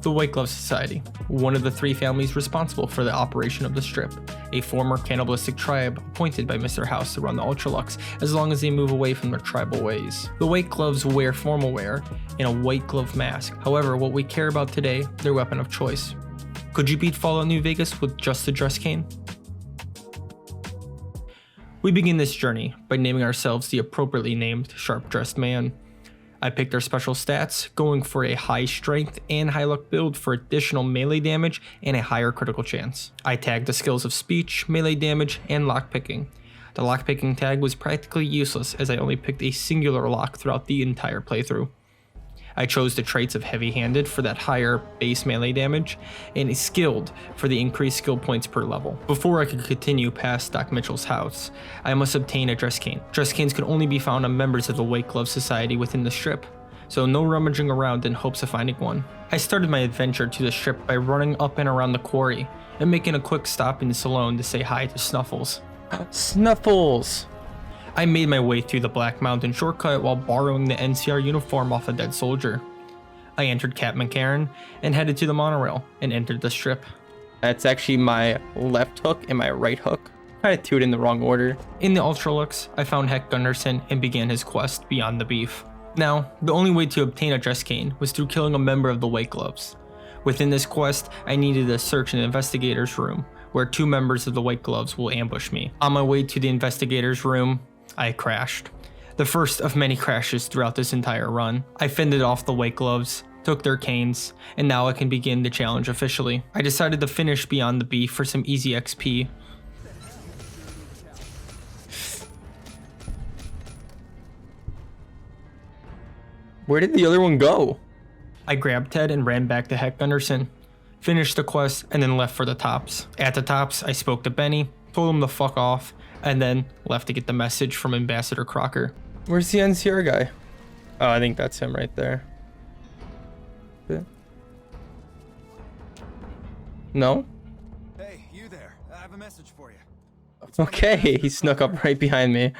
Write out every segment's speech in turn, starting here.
The White Glove Society, one of the 3 families responsible for the operation of the strip, a former cannibalistic tribe appointed by Mr. House to run the Ultralux as long as they move away from their tribal ways. The White Gloves wear formal wear and a white glove mask. However, what we care about today, their weapon of choice. Could you beat Fallout New Vegas with just a dress cane? We begin this journey by naming ourselves the appropriately named Sharp Dressed Man. I picked our special stats, going for a high strength and high luck build for additional melee damage and a higher critical chance. I tagged the skills of speech, melee damage, and lockpicking. The lockpicking tag was practically useless as I only picked a singular lock throughout the entire playthrough. I chose the traits of heavy-handed for that higher base melee damage, and skilled for the increased skill points per level. Before I could continue past Doc Mitchell's house, I must obtain a dress cane. Dress canes could only be found on members of the White Glove Society within the strip, so no rummaging around in hopes of finding one. I started my adventure to the strip by running up and around the quarry, and making a quick stop in the salon to say hi to Snuffles. Snuffles! I made my way through the Black Mountain shortcut while borrowing the NCR uniform off a dead soldier. I entered Cap McCarran and headed to the monorail and entered the strip. That's actually my left hook and my right hook. I had 2 in the wrong order. In the Ultralux, I found Heck Gunderson and began his quest beyond the beef. Now, the only way to obtain a dress cane was through killing a member of the White Gloves. Within this quest, I needed to search an investigator's room, where 2 members of the White Gloves will ambush me. On my way to the investigator's room, I crashed. The first of many crashes throughout this entire run. I fended off the White Gloves, took their canes, and now I can begin the challenge officially. I decided to finish Beyond the Beef for some easy XP. Where did the other one go? I grabbed Ted and ran back to Heck Gunderson, finished the quest, and then left for the Tops. At the Tops, I spoke to Benny, told him to fuck off, and then left to get the message from Ambassador Crocker. Where's the NCR guy? Oh, I think that's him right there. No? Hey, you there. I have a message for you. Okay, he snuck up right behind me.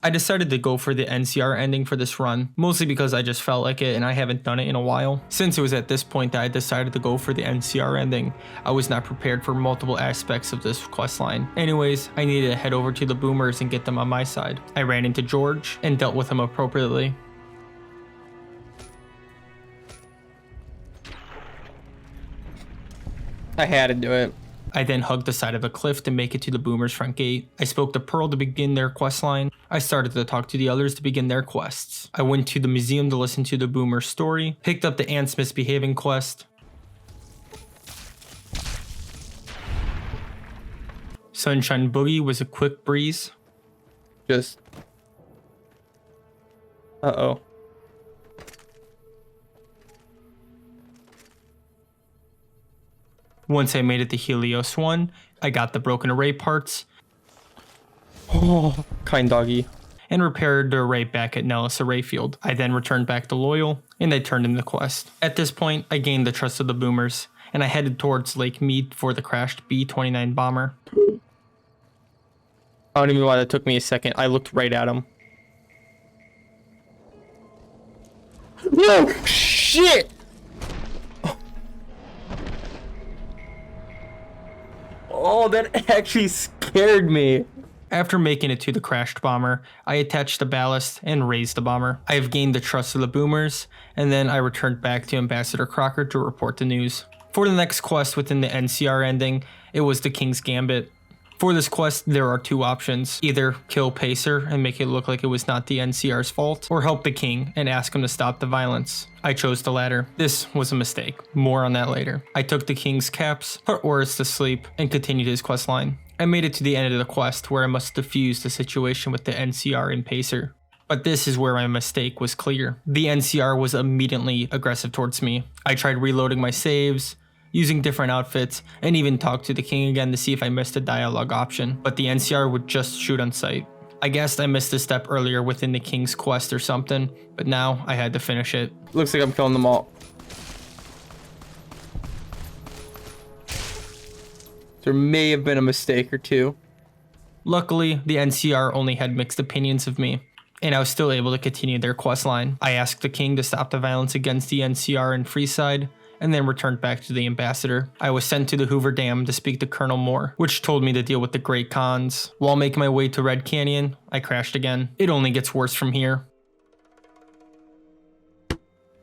I decided to go for the NCR ending for this run, mostly because I just felt like it and I haven't done it in a while. Since it was at this point that I decided to go for the NCR ending, I was not prepared for multiple aspects of this questline. Anyways, I needed to head over to the Boomers and get them on my side. I ran into George and dealt with him appropriately. I had to do it. I then hugged the side of a cliff to make it to the Boomers' front gate. I spoke to Pearl to begin their quest line. I started to talk to the others to begin their quests. I went to the museum to listen to the Boomers' story, picked up the Ants Misbehaving quest. Sunshine Boogie was a quick breeze. Just... Uh-oh. Once I made it to Helios 1, I got the broken array parts. Oh, kind doggy. And repaired the array back at Nellis Array Field. I then returned back to Loyal, and I turned in the quest. At this point, I gained the trust of the Boomers, and I headed towards Lake Mead for the crashed B-29 bomber. I don't even know why that took me a second. I looked right at him. No! Shit! Oh, that actually scared me. After making it to the crashed bomber, I attached the ballast and raised the bomber. I have gained the trust of the Boomers, and then I returned back to Ambassador Crocker to report the news. For the next quest within the NCR ending, it was the King's Gambit. For this quest, there are 2 options. Either kill Pacer and make it look like it was not the NCR's fault, or help the king and ask him to stop the violence. I chose the latter. This was a mistake. More on that later. I took the king's caps, put Oris to sleep, and continued his quest line. I made it to the end of the quest where I must defuse the situation with the NCR and Pacer. But this is where my mistake was clear. The NCR was immediately aggressive towards me. I tried reloading my saves, using different outfits, and even talked to the king again to see if I missed a dialogue option, but the NCR would just shoot on sight. I guessed I missed a step earlier within the king's quest or something, but now I had to finish it. Looks like I'm killing them all. There may have been a mistake or 2. Luckily, the NCR only had mixed opinions of me, and I was still able to continue their quest line. I asked the king to stop the violence against the NCR in Freeside, and then returned back to the ambassador. I was sent to the Hoover Dam to speak to Colonel Moore, which told me to deal with the Great Khans. While making my way to Red Canyon, I crashed again. It only gets worse from here.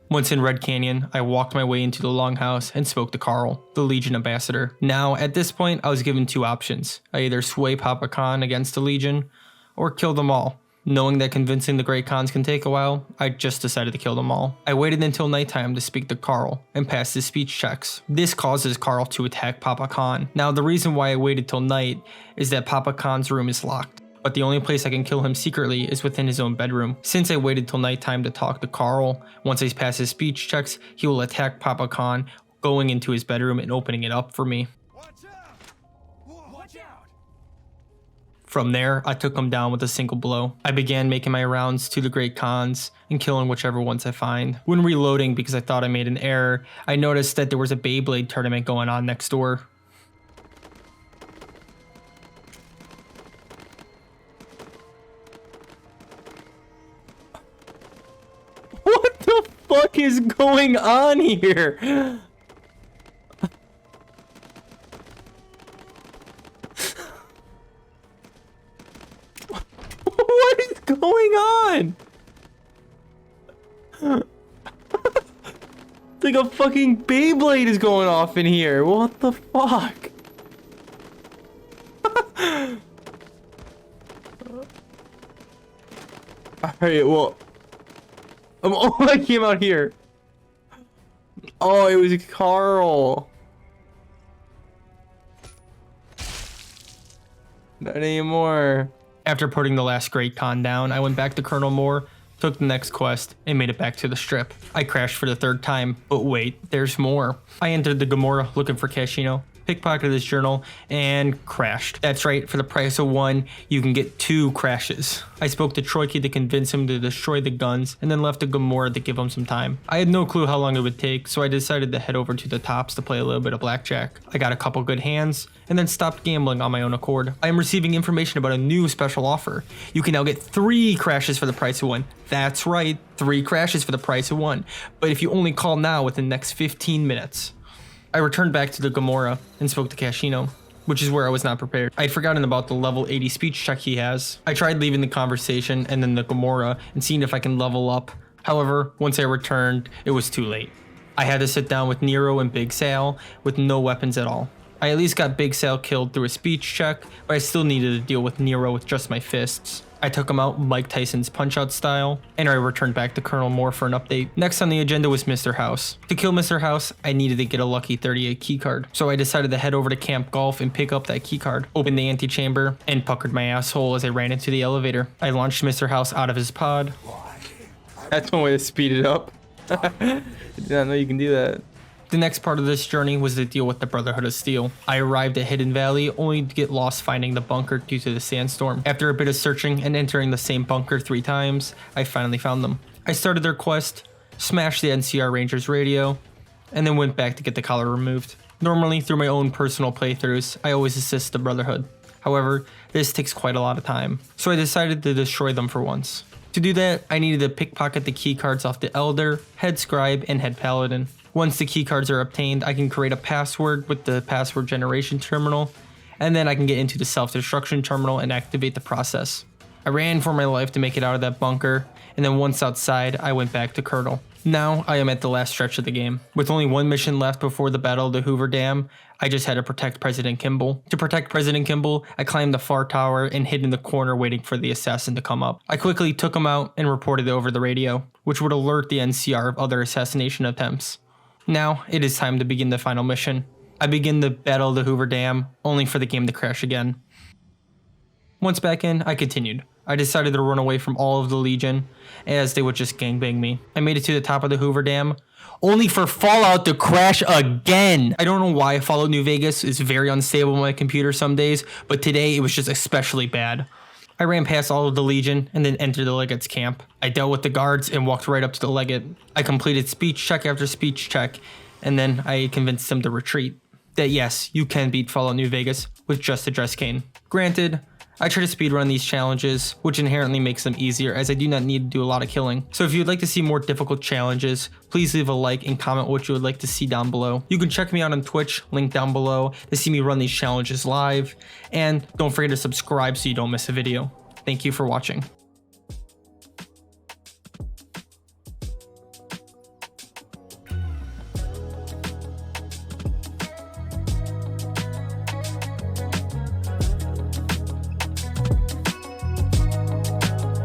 Once in Red Canyon, I walked my way into the Longhouse and spoke to Carl, the Legion ambassador. Now, at this point, I was given two options. I either sway Papa Khan against the Legion, or kill them all. Knowing that convincing the Great Khans can take a while, I just decided to kill them all. I waited until nighttime to speak to Carl and pass his speech checks. This causes Carl to attack Papa Khan. Now, the reason why I waited till night is that Papa Khan's room is locked, but the only place I can kill him secretly is within his own bedroom. Since I waited till nighttime to talk to Carl, once I pass his speech checks, he will attack Papa Khan, going into his bedroom and opening it up for me. From there, I took him down with a single blow. I began making my rounds to the Great Khans and killing whichever ones I find. When reloading, because I thought I made an error, I noticed that there was a Beyblade tournament going on next door. What the fuck is going on here? What is going on? It's like a fucking Beyblade is going off in here. What the fuck? Alright, well. Oh, I came out here. Oh, it was Carl. Not anymore. After putting the last Great Khan down, I went back to Colonel Moore, took the next quest, and made it back to the strip. I crashed for the third time, but wait, there's more. I entered the Gomorrah looking for Casino, pickpocketed his journal, and crashed. That's right, for the price of one, you can get 2 crashes. I spoke to Troiki to convince him to destroy the guns, and then left the Gomorrah to give him some time. I had no clue how long it would take, so I decided to head over to the tops to play a little bit of blackjack. I got a couple good hands, and then stopped gambling on my own accord. I am receiving information about a new special offer. You can now get 3 crashes for the price of 1. That's right, 3 crashes for the price of 1. But if you only call now within the next 15 minutes. I returned back to the Gomorrah and spoke to Casino, which is where I was not prepared. I had forgotten about the level 80 speech check he has. I tried leaving the conversation and then the Gomorrah and seeing if I can level up. However, once I returned, it was too late. I had to sit down with Nero and Big Sal with no weapons at all. I at least got Big Sal killed through a speech check, but I still needed to deal with Nero with just my fists. I took him out Mike Tyson's Punch-Out style, and I returned back to Colonel Moore for an update. Next on the agenda was Mr. House. To kill Mr. House, I needed to get a lucky 38 keycard, so I decided to head over to Camp Golf and pick up that keycard, opened the antechamber, and puckered my asshole as I ran into the elevator. I launched Mr. House out of his pod. That's one way to speed it up. I did not know you can do that. The next part of this journey was to deal with the Brotherhood of Steel. I arrived at Hidden Valley only to get lost finding the bunker due to the sandstorm. After a bit of searching and entering the same bunker 3 times, I finally found them. I started their quest, smashed the NCR Rangers radio, and then went back to get the collar removed. Normally, through my own personal playthroughs, I always assist the Brotherhood. However, this takes quite a lot of time, so I decided to destroy them for once. To do that, I needed to pickpocket the keycards off the Elder, Head Scribe, and Head Paladin. Once the keycards are obtained, I can create a password with the password generation terminal, and then I can get into the self-destruction terminal and activate the process. I ran for my life to make it out of that bunker, and then once outside, I went back to Colonel. Now, I am at the last stretch of the game. With only 1 mission left before the Battle of the Hoover Dam, I just had to protect President Kimball. To protect President Kimball, I climbed the far tower and hid in the corner waiting for the assassin to come up. I quickly took him out and reported it over the radio, which would alert the NCR of other assassination attempts. Now, it is time to begin the final mission. I begin the Battle of the Hoover Dam, only for the game to crash again. Once back in, I continued. I decided to run away from all of the Legion, as they would just gangbang me. I made it to the top of the Hoover Dam, only for Fallout to crash again. I don't know why Fallout New Vegas is very unstable on my computer some days, but today it was just especially bad. I ran past all of the Legion and then entered the Legate's camp. I dealt with the guards and walked right up to the Legate. I completed speech check after speech check, and then I convinced him to retreat. That yes, you can beat Fallout New Vegas with just a dress cane. Granted, I try to speedrun these challenges, which inherently makes them easier as I do not need to do a lot of killing. So if you would like to see more difficult challenges, please leave a like and comment what you would like to see down below. You can check me out on Twitch, link down below, to see me run these challenges live, and don't forget to subscribe so you don't miss a video. Thank you for watching.